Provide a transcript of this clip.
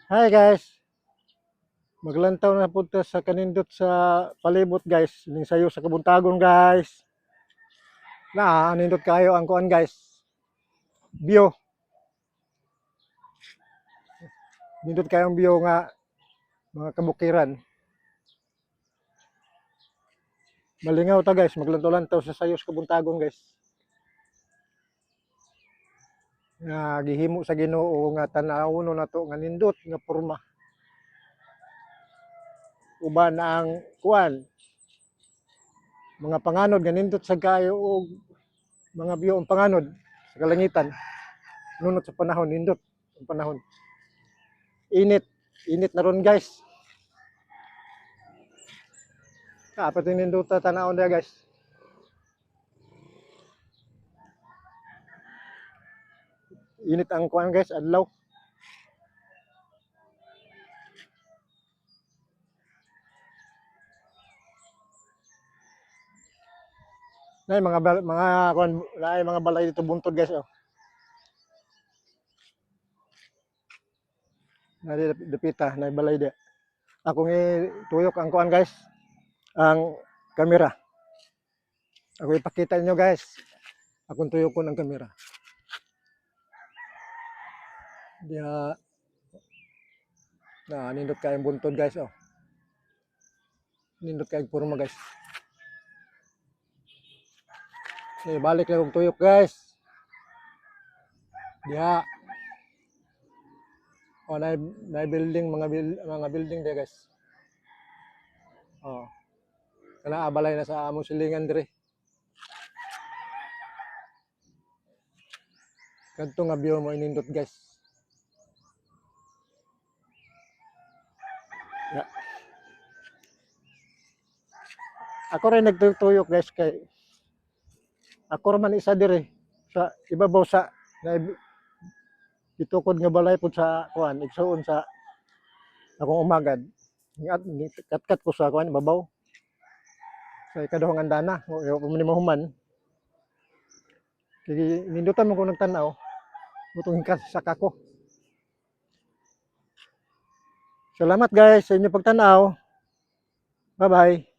Hi guys, maglantaw na punta sa kanindot sa palibot guys, ning sayo sa kabuntagon guys. Nindot kayo ang kuan guys. View, nindot kayo ang view nga mga kabukiran. Malingaw ta guys, maglantaw-lantaw sa sayo sa kabuntagon guys. Nga gihimo sa Ginoo nga tan-awon na to nga nindot nga porma. Uban ang kuan mga panganod nga nindot sa kayo og mga view ang panganod sa kalangitan. Nunot sa panahon nindot ang panahon. Init, init na ron guys. Apat yung ninduta tanawon dia guys. Init ang kuan guys, adlaw. Nay mga kuan, mga balay dito buntod guys oh. Nari dapita, nay balay dia. Ako tuyok ang kuan guys, ang kamera. Ako ipakita niyo guys. Akong tuyokon ang kamera. Dia nindot kayong buntod guys oh. Nindot kayong porma guys. Balik na kong tuyok guys. Dia oh na building mga building dia guys. Oh. Kana abalay na sa among silingan dire. Kadto nga view mo inindot guys. Yeah. Ako rin nagtutuyok guys kay ako man isa dire sa ibabaw sa itukod nga balay pud sa kuan igsuon sa akong umagad. Kat ko sa kuan babaw. Sa ikaduhang andana o mahuman. Kaya nindutan mo ko nagtanaw. Butong hingkas sa kako. Salamat guys sa inyong pagtanaw. Bye-bye.